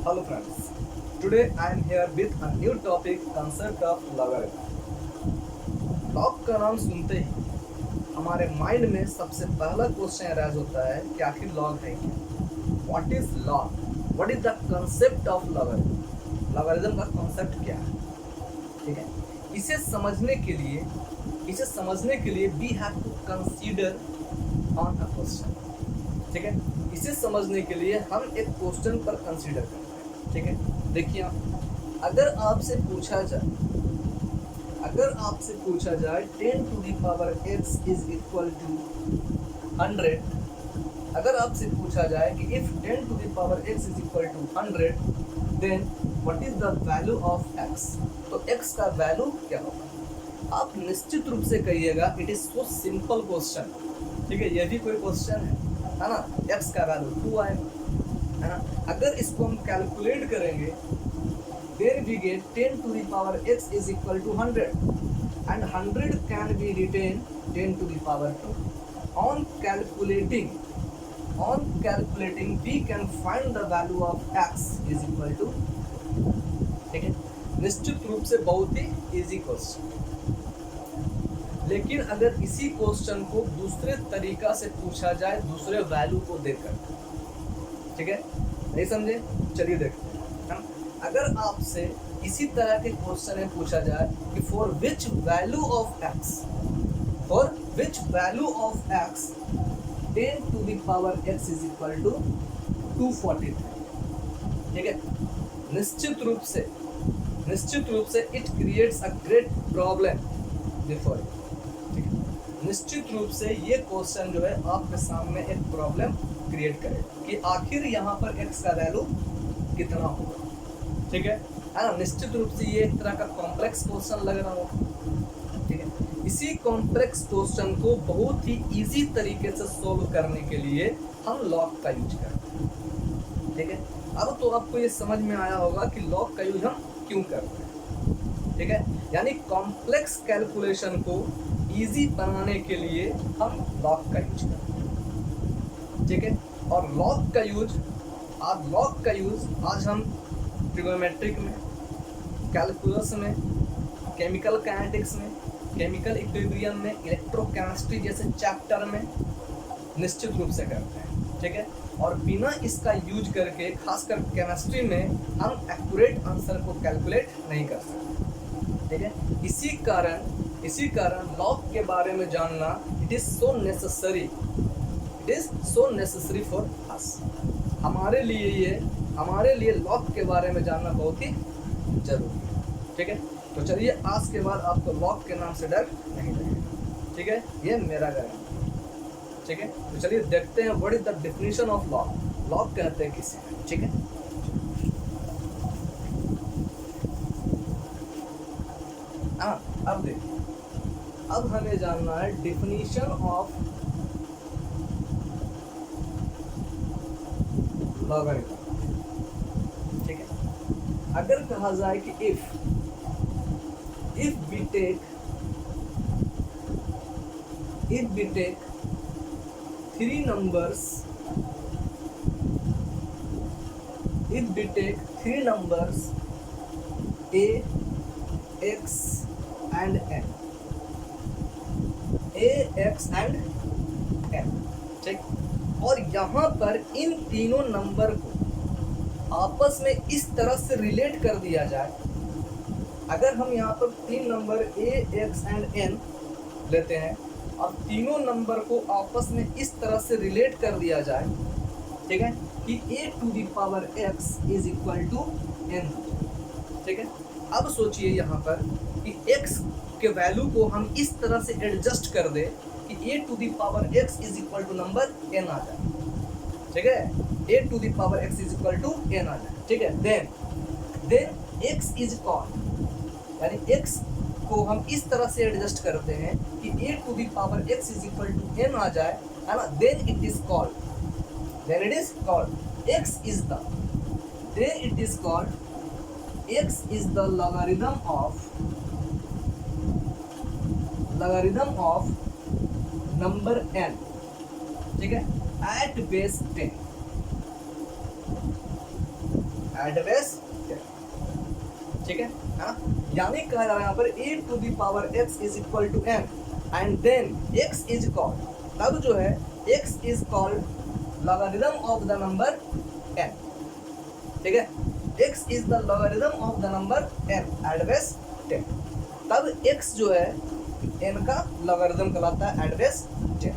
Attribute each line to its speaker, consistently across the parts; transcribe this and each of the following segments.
Speaker 1: Hello friends, today I am here with a new topic concept of logarithm. Log का नाम सुनते ही हमारे mind में सबसे पहला क्वेश्चन अराइज होता है कि आखिर लॉग है क्या? What is log? What is the concept of logarithm? Logarithm का कॉन्सेप्ट क्या है? ठीक है, इसे समझने के लिए we have to consider on a question. ठीक है, इसे समझने के लिए हम एक क्वेश्चन पर कंसीडर करते हैं। ठीक है, देखिए अगर आपसे पूछा जाए 10 to the power x is equal to 100, अगर आपसे पूछा जाए कि if 10 to the power x is equal to 100 then what is the value of x, तो x का वैल्यू क्या होगा? आप निश्चित रूप से कहिएगा it is so simple question. ठीक है, ये भी कोई क्वेश्चन है ना? x का वैल्यू 2 आएगा, है ना? अगर इसको हम कैलकुलेट करेंगे then we get 10 to the power x is equal to 100 and 100 can be written 10 to the power 2. On calculating we can find the value of x is equal to, ठीक है, निश्चित रूप से बहुत ही इजी क्वेश्चन। लेकिन अगर इसी question को दूसरे तरीका से पूछा जाए दूसरे वैल्यू को देकर, ठीक है, नहीं समझे? चलिए देखते हैं। अगर आपसे इसी तरह के क्वेश्चन में पूछा जाए कि for which value of x 10 to the power x is equal to 243, ठीक है, निश्चित रूप से it creates a great problem before you. ठीक है, निश्चित रूप से ये क्वेश्चन जो है आपके सामने एक प्रॉब्लम क्रिएट करेगा कि आखिर यहाँ पर x का वैल्यू कितना होगा। ठीक है ना? निश्चित रूप से ये एक तरह का कॉम्प्लेक्स क्वेश्चन लग रहा होगा। ठीक है, इसी कॉम्प्लेक्स क्वेश्चन को बहुत ही इजी तरीके से सॉल्व करने के लिए हम लॉग का यूज करते हैं। ठीक है, अब तो आपको ये समझ में आया होगा कि लॉग का यूज हम क्यों करते हैं। ठीक है, यानी कॉम्प्लेक्स कैलकुलेशन को इजी बनाने के लिए हम लॉग का यूज करते हैं। ठीक है, और लॉग का यूज आज हम ट्रिगोनोमेट्रिक में, कैलकुलस में, केमिकल काइनेटिक्स में, केमिकल इक्विलिब्रियम में, इलेक्ट्रोकेमिस्ट्री जैसे चैप्टर में निश्चित रूप से करते हैं। ठीक है, और बिना इसका यूज करके खासकर केमिस्ट्री में हम एक्यूरेट आंसर को कैलकुलेट नहीं कर सकते। ठीक है, इसी कारण लॉग के बारे में जानना it is so necessary for us. हमारे लिए लॉग के बारे में जानना बहुत ही जरूरी है। ठीक है, तो चलिए आज के बाद आपको लॉग के नाम से डर नहीं लगेगा। ठीक है, ये मेरा गारंटी। ठीक है, तो चलिए देखते हैं what is the definition of log. Log कहते हैं किसे? ठीक है, अब देखिए, अब हमें जानना है डेफिनेशन ऑफ लॉगरिथम। ठीक है, अगर कहा जाए कि if we take 3 numbers a, x and n, ठीक, और यहाँ पर इन तीनों नंबर को आपस में इस तरह से रिलेट कर दिया जाए। अगर हम यहाँ पर 3 number a, x and n लेते हैं और तीनों नंबर को आपस में इस तरह से रिलेट कर दिया जाए, ठीक है, कि a to the power x is equal to n। ठीक है, अब सोचिए यहाँ पर कि x के वैल्यू को हम इस तरह से एडजस्ट कर दे कि a to the power x is equal to number n आ जाए। ठीक है, a to the power x is equal to n आ जाए। ठीक है, देन x इज कॉल्ड, यानी x को हम इस तरह से एडजस्ट करते हैं कि a to the power x is equal to n आ जाए, है ना? Then it is called x is the logarithm of number n, ठीक है, at base 10। एट बेस 10, ठीक है ना। यानी कहा जा रहा है यहाँ पर a to the power x is equal to n and then x is called, तब जो है x is called logarithm of the number n, ठीक है। x is the logarithm of the number n at base 10, तब x जो है n का logarithm कहलाता है एट बेस 10,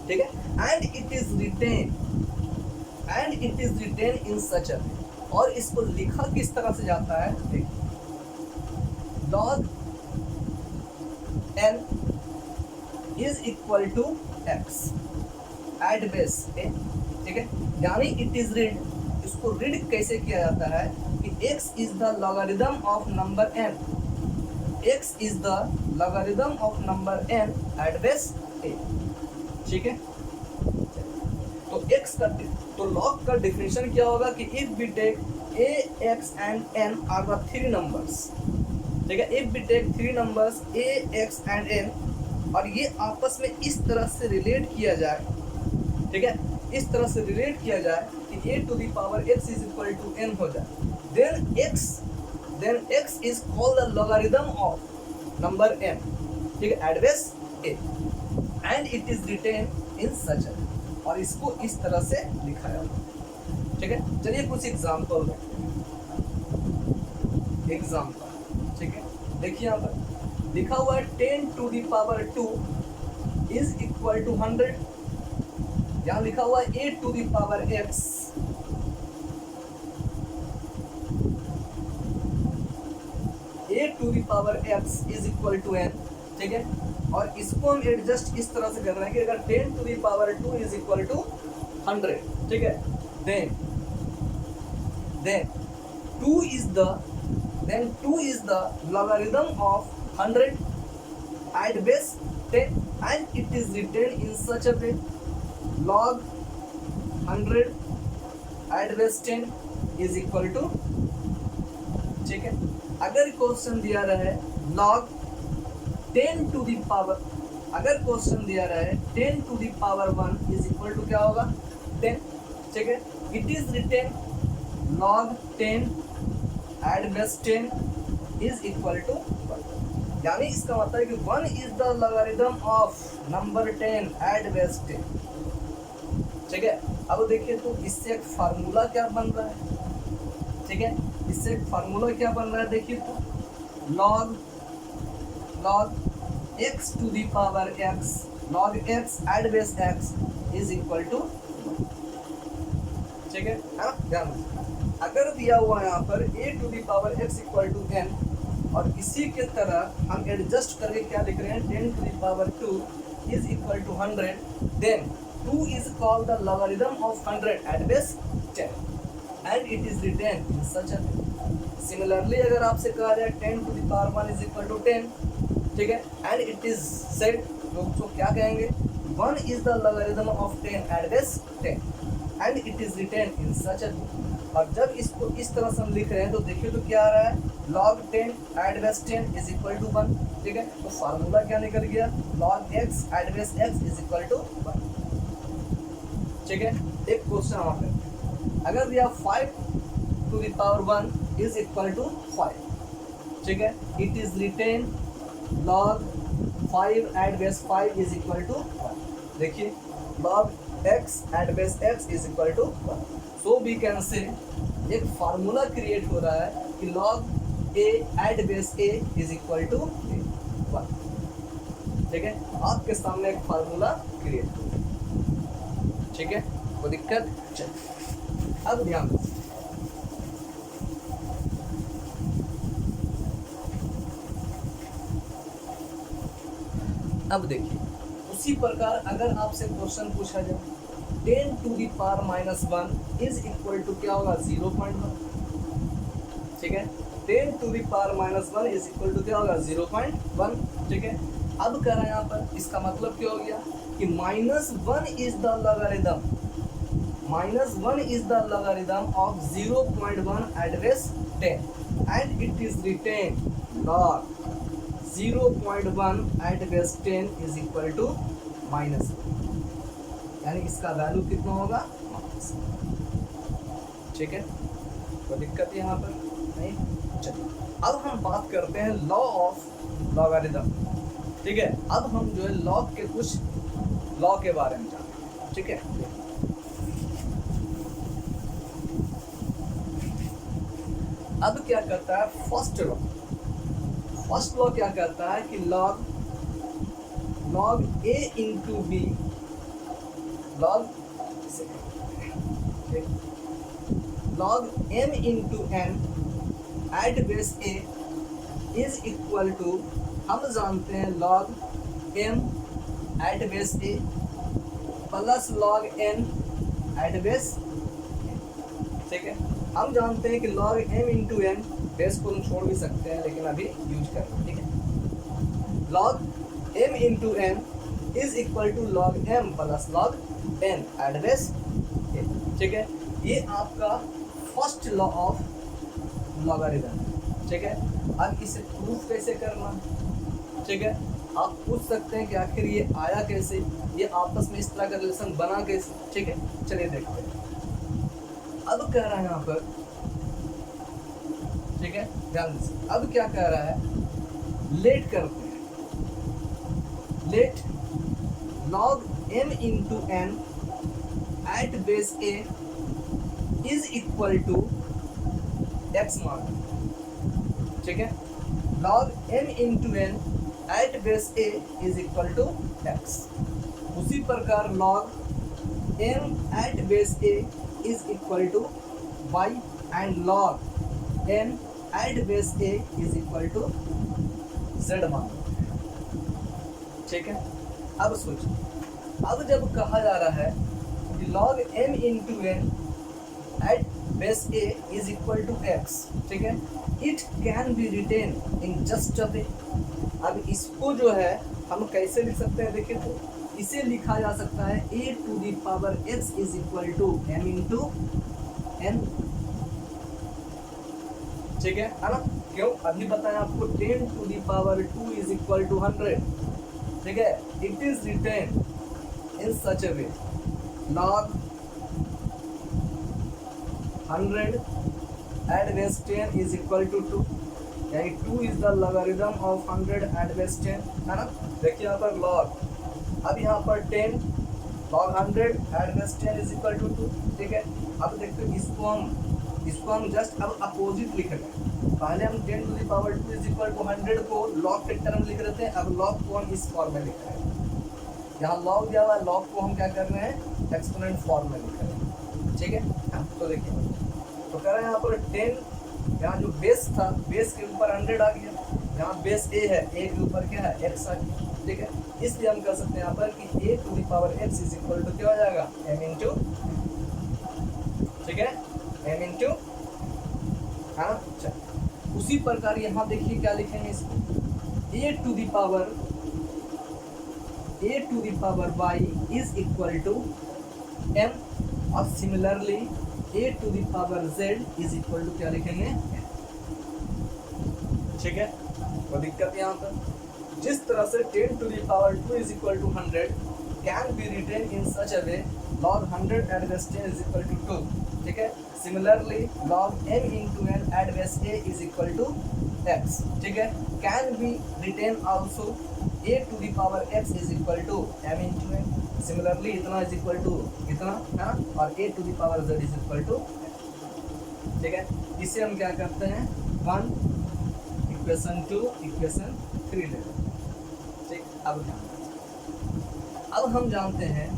Speaker 1: ठीक है। And it is written in such a, और इसको लिखा किस तरह से जाता है, देखिए log n is equal to x at base a, ठीक है। यानी इट इज रीड, इसको रीड कैसे किया जाता है कि x is the logarithm of number n, x is the logarithm of number n at base a, ठीक है। तो x का, तो log का डिफिनेशन क्या होगा कि if we take a, x and n are the three numbers, ठीक है। If we take three numbers a, x and n और ये आपस में इस तरह से रिलेट किया जाए, ठीक है, इस तरह से रिलेट किया जाए कि a to the power x is equal to n हो जाए, then x is called the logarithm of number n, ठीक है, at base a and it is written in such a, और इसको इस तरह से लिखा जाता है, ठीक है। चलिए कुछ एग्जाम्पल देखते हैं, एग्जाम्पल, ठीक है। देखिए यहाँ पर लिखा हुआ है 10 to the power 2 is equal to 100, यहाँ लिखा हुआ है 8 to the power x is equal to n, ठीक है। और इसको हम एडजस्ट इस तरह से कर रहे हैं कि अगर 10 to the power 2 is equal to 100, ठीक है, then 2 is the logarithm of 100 at base 10 and it is written in such a way log 100 at base 10 is equal to, ठीक है। अगर क्वेश्चन दिया रहे log 10 टू द पावर, अगर question दिया रहे 10 to the power 1 is equal to क्या होगा 10, ठीक है। It is written log 10 at base 10 is equal to 1, यानी इसका मतलब है कि 1 is the logarithm of number 10 at base 10, ठीक है। अब देखिए तो इससे एक फार्मूला क्या बन रहा है, ठीक है, इससे एक फार्मूला क्या बन रहा है, देखिए तो log x to the power x log x at base x is equal to, ठीक है ना। ध्यान अगर दिया हुआ यहाँ पर a to the power x equal to n, और इसी के तरह हम एडजस्ट करके क्या लिख रहे हैं 10 to the power 2 is equal to 100, then 2 is called the logarithm of 100 at base 10 and it is written in such a way. Similarly अगर आपसे कहा जाए 10 to the power 1 is equal to 10, ठीक है, and it is said, तो क्या कहेंगे 1 is the logarithm of 10 at base 10 and it is written in such a way. और जब इसको इस तरह से हम लिख रहे हैं तो देखिए तो क्या आ रहा है log 10 at base 10 is equal to 1, ठीक है। तो फार्मूला क्या निकल गया log x at base x is equal to 1, ठीक है। एक क्वेश्चन वहाँ पे अगर दिया 5 to the power 1 is equal to 5, ठीक है, it is written log 5 at base 5 is equal to 1, देखिए log x at base x is equal to 1, so we can say एक फार्मूला क्रिएट हो रहा है कि log a at base a is equal to 1, ठीक है। आपके सामने एक फार्मूला क्रिएट हो, ठीक है, कोई दिक्कत। चल अब ध्यान दो, अब देखिए उसी प्रकार अगर आपसे क्वेश्चन पूछा जाए 10 to the power minus 1 is equal to क्या होगा 0.1, ठीक है, 10 to the power minus 1 is equal to क्या होगा 0.1, ठीक है। अब कह रहा है यहाँ पर इसका मतलब क्या हो गया कि -1 is the logarithm, -1 is the logarithm of 0.1 at base 10 and it is written log 0.1 at base 10 is equal to -1, यानी इसका वैल्यू कितना होगा, ठीक है। कोई दिक्कत यहाँ पर नहीं। चलिए अब हम बात करते हैं लॉ ऑफ लॉगरिथम। ठीक है, अब हम जो है लॉग के कुछ लॉ के बारे में जानते हैं। ठीक है, अब क्या करता है फर्स्ट लॉ। फर्स्ट लॉ क्या करता है कि log a into b log m into n at base a is equal to, हम जानते हैं log m at base a plus log n at base. ठीक है, हम जानते हैं कि log m into n, base को हम छोड़ भी सकते हैं लेकिन अभी यूज करें। ठीक है, log m into n is equal to log m plus log n at base. ठीक है, ये आपका फर्स्ट लॉ ऑफ लॉगरिथम। ठीक है, अब इसे प्रूफ कैसे करना। ठीक है, आप पूछ सकते हैं कि आखिर ये आया कैसे, ये आपस में इस तरह का रिलेशन बना कैसे। ठीक है, चलिए देखते हैं। अब कह रहा है यहाँ पर, ठीक है ध्यान दीजिए, अब क्या कह रहा है, लेट करते हैं, let log m into n at base a is equal to x मान। ठीक है, log m into n at base a is equal to x। उसी प्रकार log m at base a is equal to y and log n at base a is equal to z मान। ठीक है, अब सोचिए, अब जब कहा जा रहा है कि log m into n at base a is equal to x, ठीक है, it can be written in just a way. अब इसको जो है हम कैसे लिख सकते हैं, देखिए तो इसे लिखा जा सकता है a to the power x is equal to m into n। ठीक है ना, क्यों, अभी बताया आपको 10 to the power 2 is equal to 100। ठीक है, it is written in such a way log 100 at base 10 is equal to 2, यानी 2 is the logarithm of 100 at base 10, है ना। देखिए यहाँ पर log, अब यहाँ पर 10 log 100 at base 10 is equal to 2। ठीक है, अब देखते हैं इसको हम जस्ट अब अपोजिट लिख रहे हैं। पहले हम 10 to the power 2 is equal to 100 को log के टर्म लिख रहे थे, अब log को हम इस फॉर्म में लिख रहे हैं। यहाँ log दिया हुआ है, log को हम क्या कर रहे हैं, एक्सपोनेंट फॉर्म में लिख रहे हैं। ठीक है, तो देखिए, तो कह रहे हैं यहाँ पर 10, यहाँ जो बेस था, बेस के ऊपर 100 आ गया, यहाँ बेस a है, a के ऊपर क्या है, x आ गया। ठीक है, इसलिए हम कह सकते हैं यहाँ पर कि a to the power x is equal to क्या हो जाएगा, m इंटू, ठीक है, m इंटू, हाँ। अच्छा, उसी प्रकार यहाँ देखिए क्या लिखेंगे इसको, a to the power y is equal to m, और similarly a to the power z is equal to क्या लिखेंगे, m। ठीक है, कोई दिक्कत यहाँ पर, जिस तरह से 10 to the power 2 is equal to 100 can be written in such a way log 100 at base 10 is equal to 2। ठीक है, similarly log m into n at base a is equal to x। ठीक है, can be written also a to the power x is equal to m into n। Similarly इतना is equal to इतना, है ना, और a to the power z is equal to. ठीक है, इसे हम क्या करते हैं, 1 इक्वेशन 2 इक्वेशन 3 ले लेते हैं। ठीक, अब हम जानते हैं,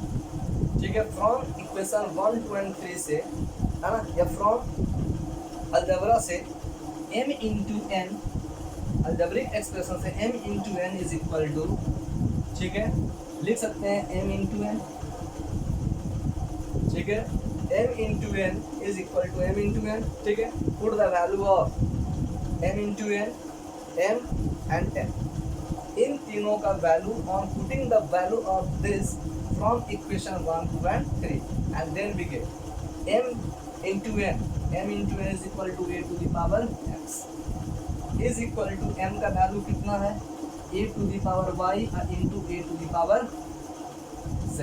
Speaker 1: ठीक है, फ्रॉम इक्वेशन 1 2 एंड 3 से, है ना, या फ्रॉम अलजेब्रा से m into n, algebraic expression से m into n is equal to, ठीक है, लिख सकते हैं m इंटू n। ठीक है, m into n is equal to m into n। ठीक है, put the value of m into n, m and n, इन तीनों का value, on putting the value of this from equation 1 2 and 3 and then we get m into n, m into n is equal to a to the power x is equal to m का value कितना है, a to the power y into a to the power z।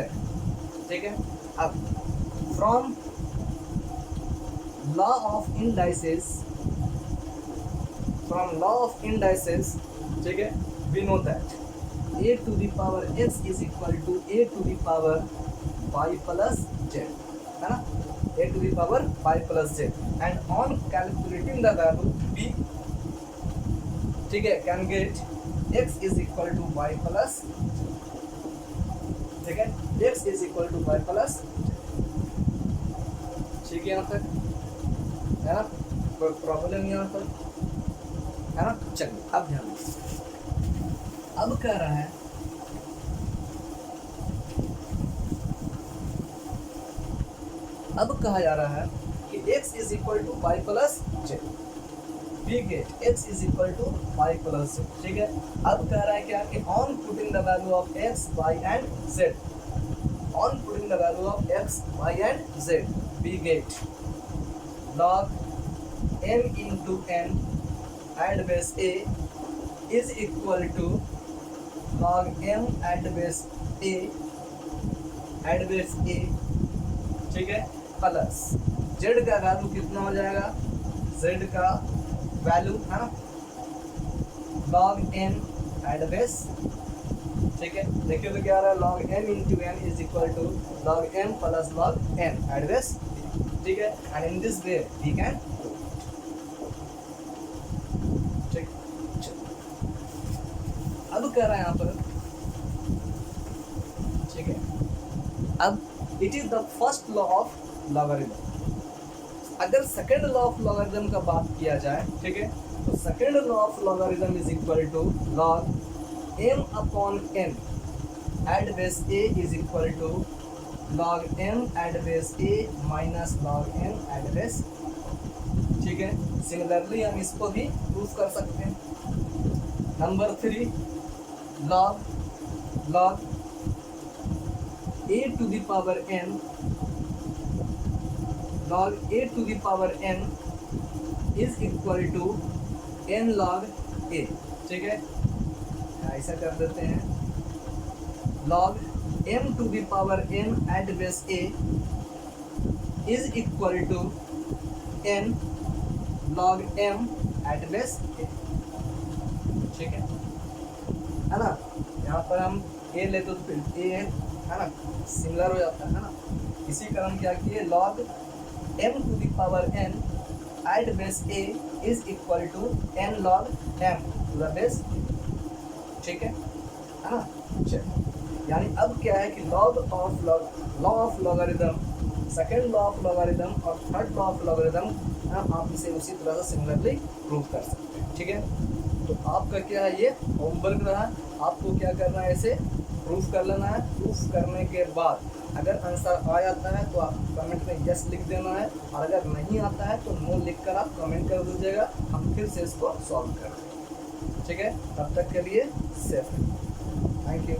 Speaker 1: ठीक है, अब from law of indices, ठीक है, we know that a to the power x is equal to a to the power y plus z, है ना, a to the power y plus z, and on calculating the value b, ठीक है, can get x is equal to y plus, ठीक है, x is equal to y plus, ठीक है, यहाँ तक है ना, कोई प्रॉब्लम नहीं यहाँ तक, है ना। चलिए अब ध्यान दीजिए, अब कह रहा है अब कहा जा रहा है कि x is equal to y plus z, we get x is equal to y plus z, ठीक है। अब कह रहा है क्या कि on putting the value of x, y and z, on putting the value of x, y and z, we get log m into n at base a is equal to log m at base a ठीक है, plus z का value कितना हो जाएगा, z का value है ना log n at base, ठीक है। देखिए तो क्या आ रहा है, log m into n is equal to log m plus log n at base, ठीक है, and in this way we can, ठीक। अब कह रहा है यहाँ पर, ठीक है, अब it is the first law of logarithm. अगर सेकेंड लॉ ऑफ लॉगरिथम का बात किया जाए, ठीक है, तो second law of logarithm is equal to log m upon n at base a is equal to log m at base a minus log n at base, ठीक है। Similarly हम इसको भी प्रूफ कर सकते हैं। Number 3, log a to the power n, log a to the power n is equal to n log a, ठीक है, ऐसा कर देते हैं, log m to the power n at base a is equal to n log m at base a, ठीक है ना। यहाँ पर हम a ले तो फिर a है ना, सिमिलर हो जाता है ना। इसी कारण हम क्या किए, log m to the power n at base a is equal to n log m to the base, ठीक है ना। चलिए, यानी अब क्या है कि law of logarithm, second law of logarithm और थर्ड लॉ ऑफ लॉगरिथम आप इसे उसी तरह से सिमिलरली प्रूव कर सकते हैं, ठीक है। तो आपका क्या है, ये होमवर्क रहा, आपको क्या करना है, इसे प्रूफ कर लेना है। प्रूफ करने के बाद अगर आंसर आ जाता है तो आप कमेंट में यस लिख देना है, और अगर नहीं आता है तो नो लिख कर आप कमेंट कर दीजिएगा, हम फिर से इसको सॉल्व कर देंगे, ठीक है। तब तक के लिए सेफ, थैंक यू।